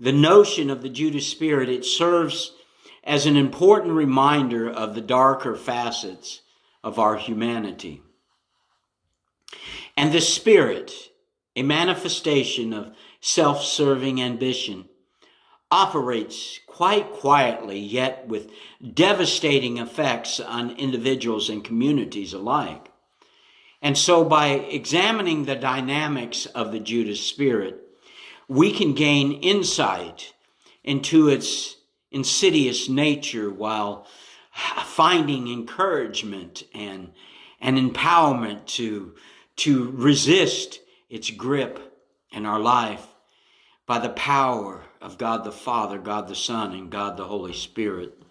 the notion of the Judas spirit, it serves as an important reminder of the darker facets of our humanity. And the spirit, a manifestation of self-serving ambition, operates quite quietly, yet with devastating effects on individuals and communities alike. And so by examining the dynamics of the Judas spirit, we can gain insight into its insidious nature while finding encouragement and empowerment to resist its grip in our life by the power of God the Father, God the Son, and God the Holy Spirit.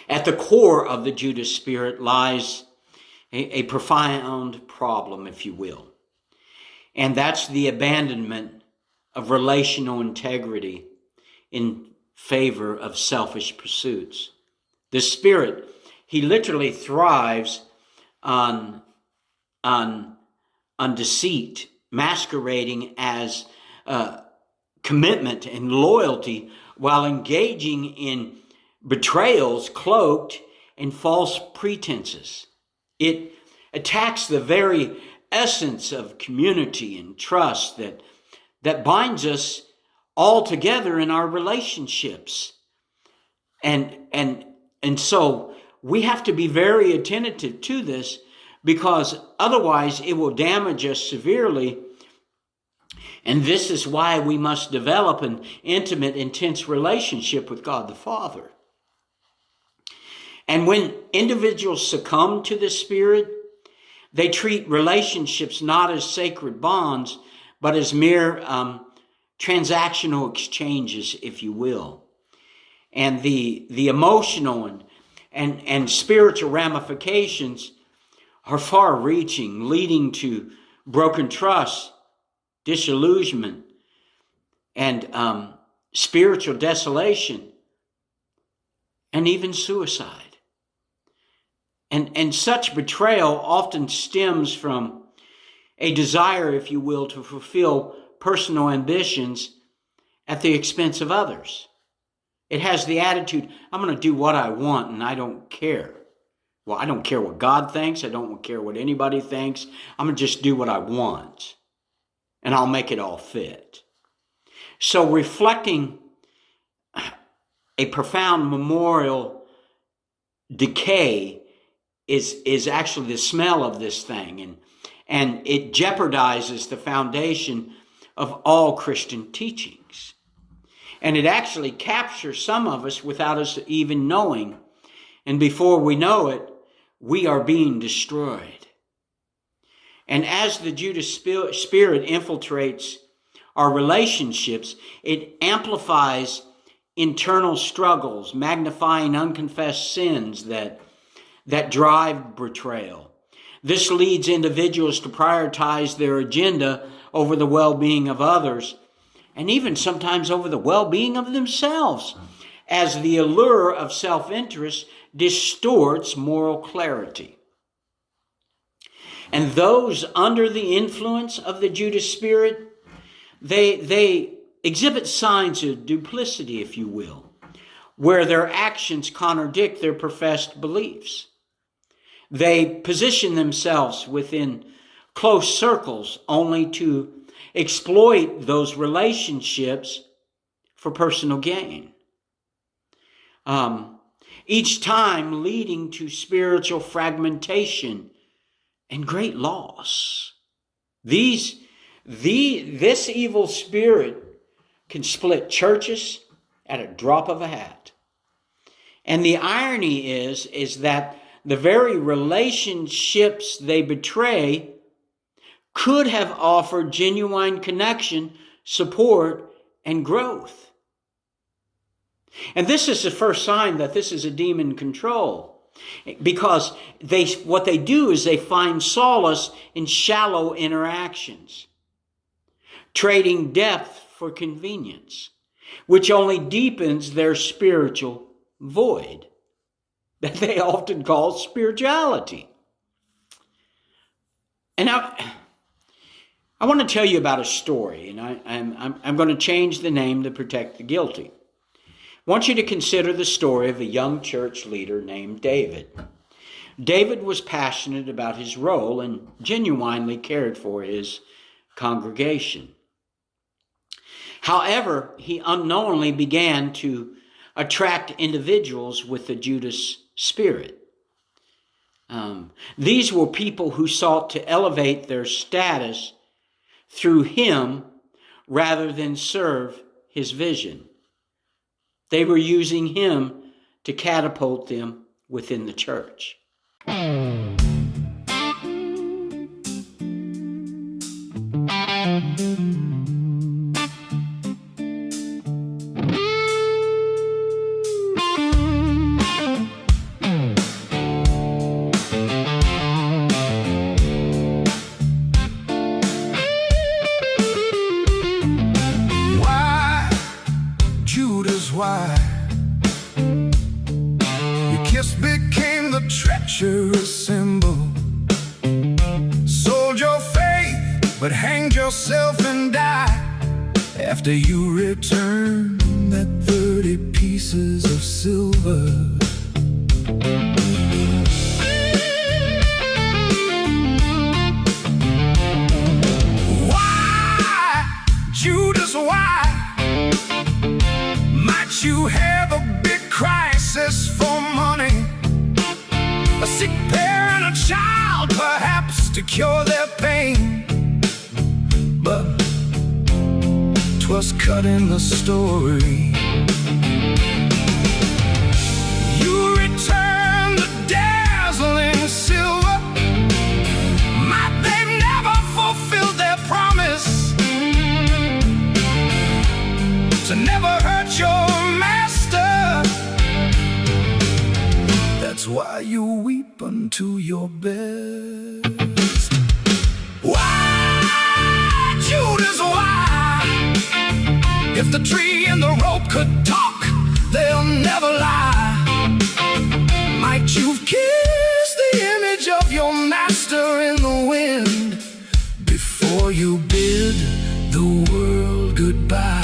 At the core of the Judas spirit lies a profound problem, if you will. And that's the abandonment of relational integrity in favor of selfish pursuits. The spirit, he literally thrives on deceit, masquerading as commitment and loyalty while engaging in betrayals cloaked in false pretenses. It attacks the very essence of community and trust that binds us all together in our relationships. And so we have to be very attentive to this, because otherwise it will damage us severely. And this is why we must develop an intimate, intense relationship with God the Father. And when individuals succumb to this spirit, they treat relationships not as sacred bonds, but as mere transactional exchanges, if you will. And the emotional and spiritual ramifications are far-reaching, leading to broken trust, disillusionment, and spiritual desolation, and even suicide. And such betrayal often stems from a desire, if you will, to fulfill personal ambitions at the expense of others. It has the attitude, I'm going to do what I want and I don't care. Well, I don't care what God thinks. I don't care what anybody thinks. I'm going to just do what I want, and I'll make it all fit. So reflecting a profound memorial decay is actually the smell of this thing, and it jeopardizes the foundation of all Christian teachings. And it actually captures some of us without us even knowing. And before we know it, we are being destroyed. And as the Judas spirit infiltrates our relationships, it amplifies internal struggles, magnifying unconfessed sins that drive betrayal. This leads individuals to prioritize their agenda over the well-being of others, and even sometimes over the well-being of themselves, as the allure of self-interest distorts moral clarity. And those under the influence of the Judas spirit, they exhibit signs of duplicity, if you will, where their actions contradict their professed beliefs. They position themselves within close circles only to exploit those relationships for personal gain. Each time leading to spiritual fragmentation and great loss. This evil spirit can split churches at a drop of a hat. And the irony is that the very relationships they betray could have offered genuine connection, support, and growth. And this is the first sign that this is a demon control, because what they do is they find solace in shallow interactions, trading depth for convenience, which only deepens their spiritual void that they often call spirituality. And I I want to tell you about a story, and I'm going to change the name to protect the guilty. I want you to consider the story of a young church leader named David. David was passionate about his role and genuinely cared for his congregation. However, he unknowingly began to attract individuals with the Judas spirit. These were people who sought to elevate their status through him rather than serve his vision. They were using him to catapult them within the church. Why your kiss became the treacherous symbol. Sold your faith, but hanged yourself and died after you returned that 30 pieces of silver. Why, Judas, why? You have a big crisis for money, a sick parent, a child, perhaps to cure their pain. But 'twas cut in the story. You returned the dazzling silver. Might they've never fulfilled their promise to never hurt your master. That's why you weep unto your best. Why, Judas, why? If the tree and the rope could talk, they'll never lie. Might you've kissed the image of your master in the wind before you bid the world goodbye?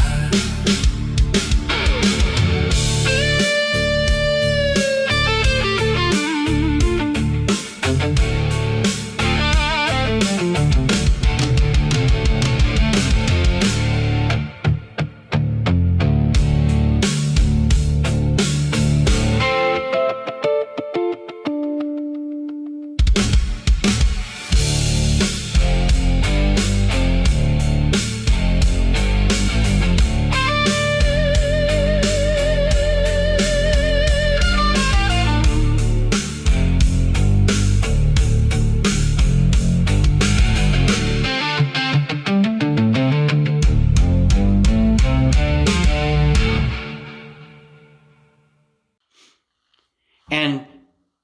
And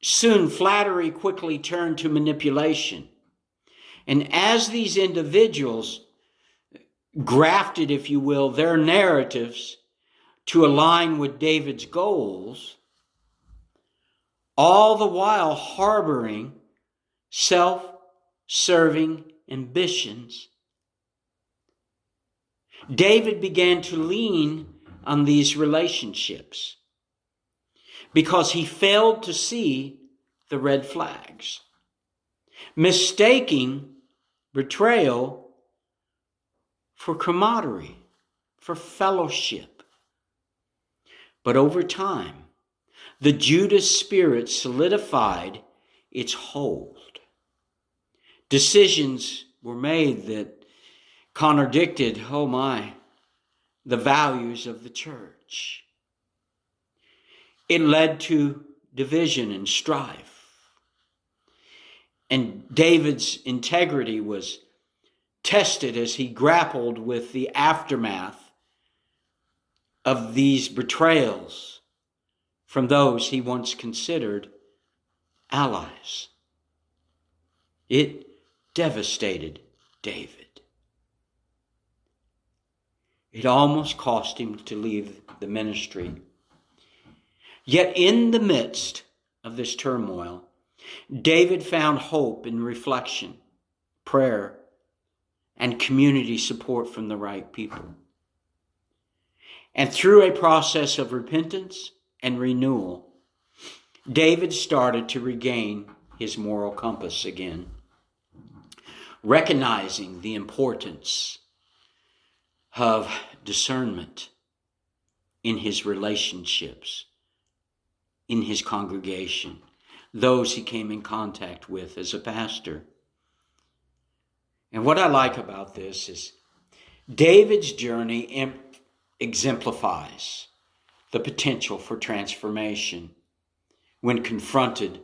soon flattery quickly turned to manipulation. And as these individuals grafted, if you will, their narratives to align with David's goals, all the while harboring self-serving ambitions, David began to lean on these relationships because he failed to see the red flags, mistaking betrayal for camaraderie, for fellowship. But over time, the Judas spirit solidified its hold. Decisions were made that contradicted, the values of the church. It led to division and strife. And David's integrity was tested as he grappled with the aftermath of these betrayals from those he once considered allies. It devastated David. It almost cost him to leave the ministry. Yet in the midst of this turmoil, David found hope in reflection, prayer, and community support from the right people. And through a process of repentance and renewal, David started to regain his moral compass again, recognizing the importance of discernment in his relationships, in his congregation, those he came in contact with as a pastor. And what I like about this is David's journey exemplifies the potential for transformation when confronted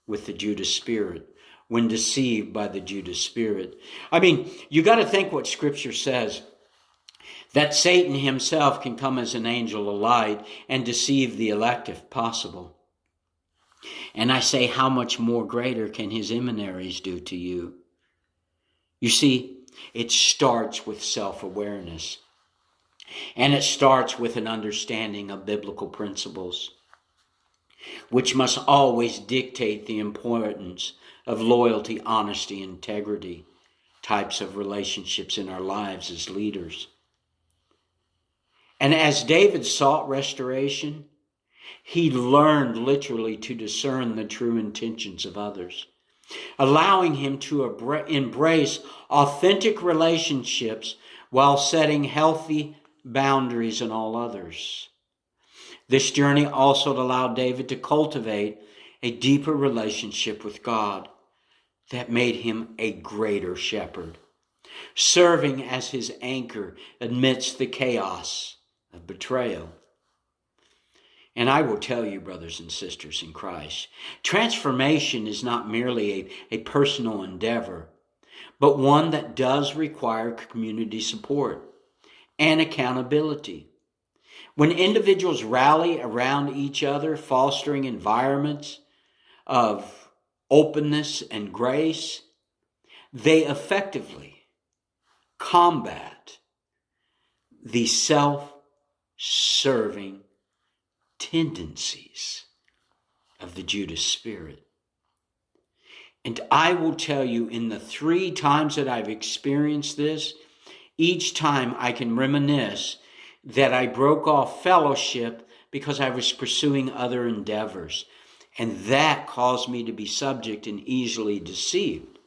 with the Judas spirit, when deceived by the Judas spirit. I mean, you got to think what Scripture says, that Satan himself can come as an angel of light and deceive the elect if possible. And I say, how much more greater can his emissaries do to you? You see, it starts with self-awareness. And it starts with an understanding of biblical principles, which must always dictate the importance of loyalty, honesty, integrity, types of relationships in our lives as leaders. And as David sought restoration, he learned literally to discern the true intentions of others, allowing him to embrace authentic relationships while setting healthy boundaries in all others. This journey also allowed David to cultivate a deeper relationship with God that made him a greater shepherd, serving as his anchor amidst the chaos of betrayal. And I will tell you, brothers and sisters in Christ, transformation is not merely a personal endeavor, but one that does require community support and accountability. When individuals rally around each other, fostering environments of openness and grace, they effectively combat the self-serving tendencies of the Judas spirit. And I will tell you, in the 3 times that I've experienced this, each time I can reminisce that I broke off fellowship because I was pursuing other endeavors. And that caused me to be subject and easily deceived.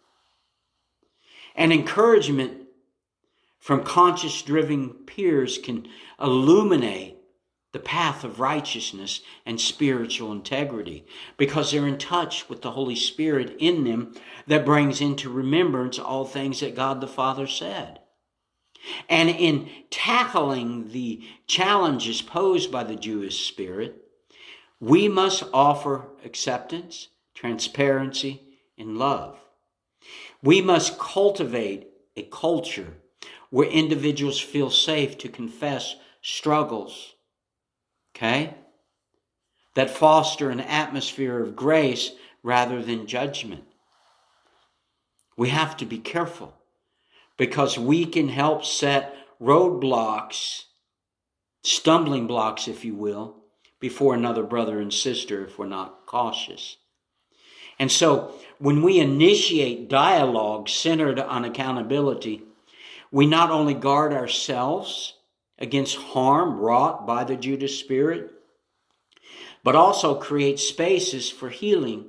And encouragement from conscience-driven peers can illuminate the path of righteousness and spiritual integrity, because they're in touch with the Holy Spirit in them that brings into remembrance all things that God the Father said. And in tackling the challenges posed by the Jewish spirit, we must offer acceptance, transparency, and love. We must cultivate a culture where individuals feel safe to confess struggles, that foster an atmosphere of grace rather than judgment. We have to be careful, because we can help set roadblocks, stumbling blocks, if you will, before another brother and sister if we're not cautious. And so when we initiate dialogue centered on accountability, we not only guard ourselves against harm wrought by the Judas spirit, but also create spaces for healing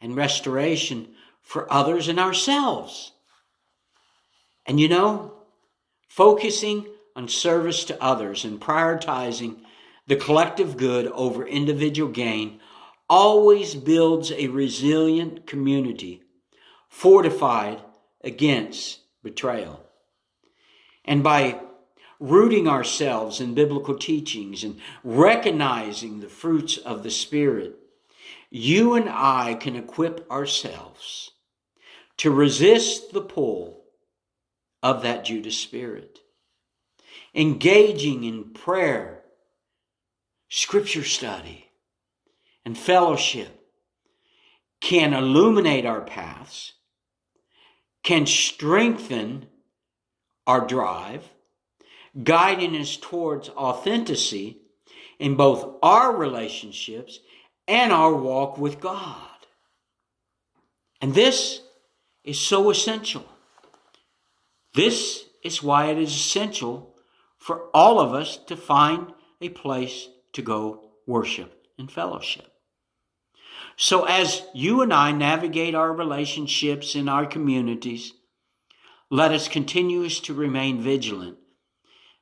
and restoration for others and ourselves. And focusing on service to others and prioritizing the collective good over individual gain always builds a resilient community fortified against betrayal. And by rooting ourselves in biblical teachings and recognizing the fruits of the Spirit, you and I can equip ourselves to resist the pull of that Judas spirit. Engaging in prayer, scripture study, and fellowship can illuminate our paths, can strengthen our drive, guiding us towards authenticity in both our relationships and our walk with God. And this is so essential This is why it is essential for all of us to find a place to go worship and fellowship. So as you and I navigate our relationships in our communities, let us continue to remain vigilant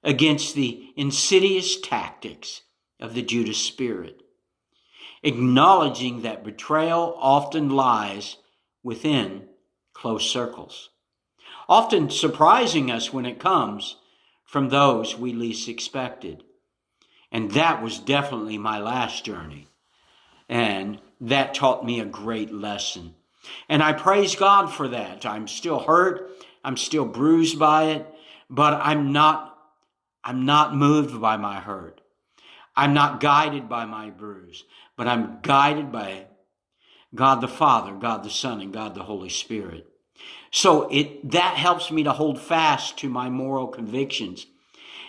against the insidious tactics of the Judas spirit, acknowledging that betrayal often lies within close circles, often surprising us when it comes from those we least expected. And that was definitely my last journey. And that taught me a great lesson. And I praise God for that. I'm still hurt. I'm still bruised by it, but I'm not moved by my hurt. I'm not guided by my bruise, but I'm guided by God the Father, God the Son, and God the Holy Spirit. So that helps me to hold fast to my moral convictions,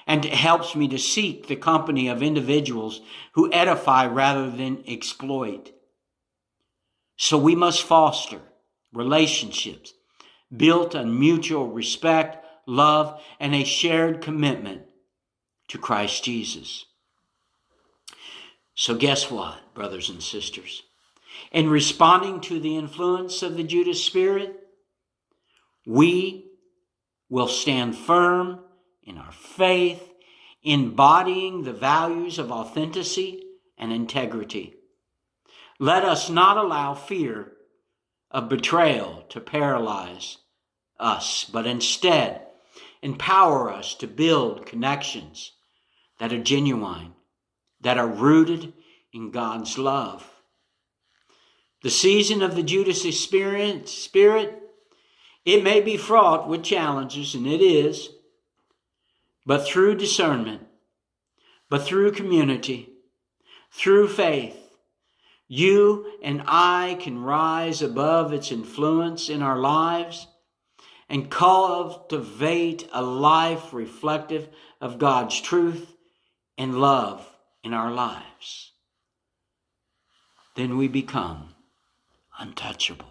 and it helps me to seek the company of individuals who edify rather than exploit. So we must foster relationships built on mutual respect, love, and a shared commitment to Christ Jesus. So guess what, brothers and sisters? In responding to the influence of the Judas spirit, we will stand firm in our faith, embodying the values of authenticity and integrity. Let us not allow fear of betrayal to paralyze us, but instead empower us to build connections that are genuine, that are rooted in God's love. The season of the Judas spirit, it may be fraught with challenges, and it is, but through discernment, but through community, through faith, you and I can rise above its influence in our lives and cultivate a life reflective of God's truth and love in our lives. Then we become untouchable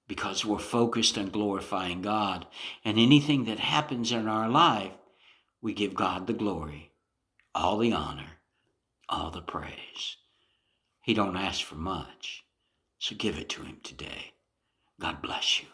because we're focused on glorifying God, and anything that happens in our life, we give God the glory, all the honor, all the praise. He don't ask for much, so give it to him today. God bless you.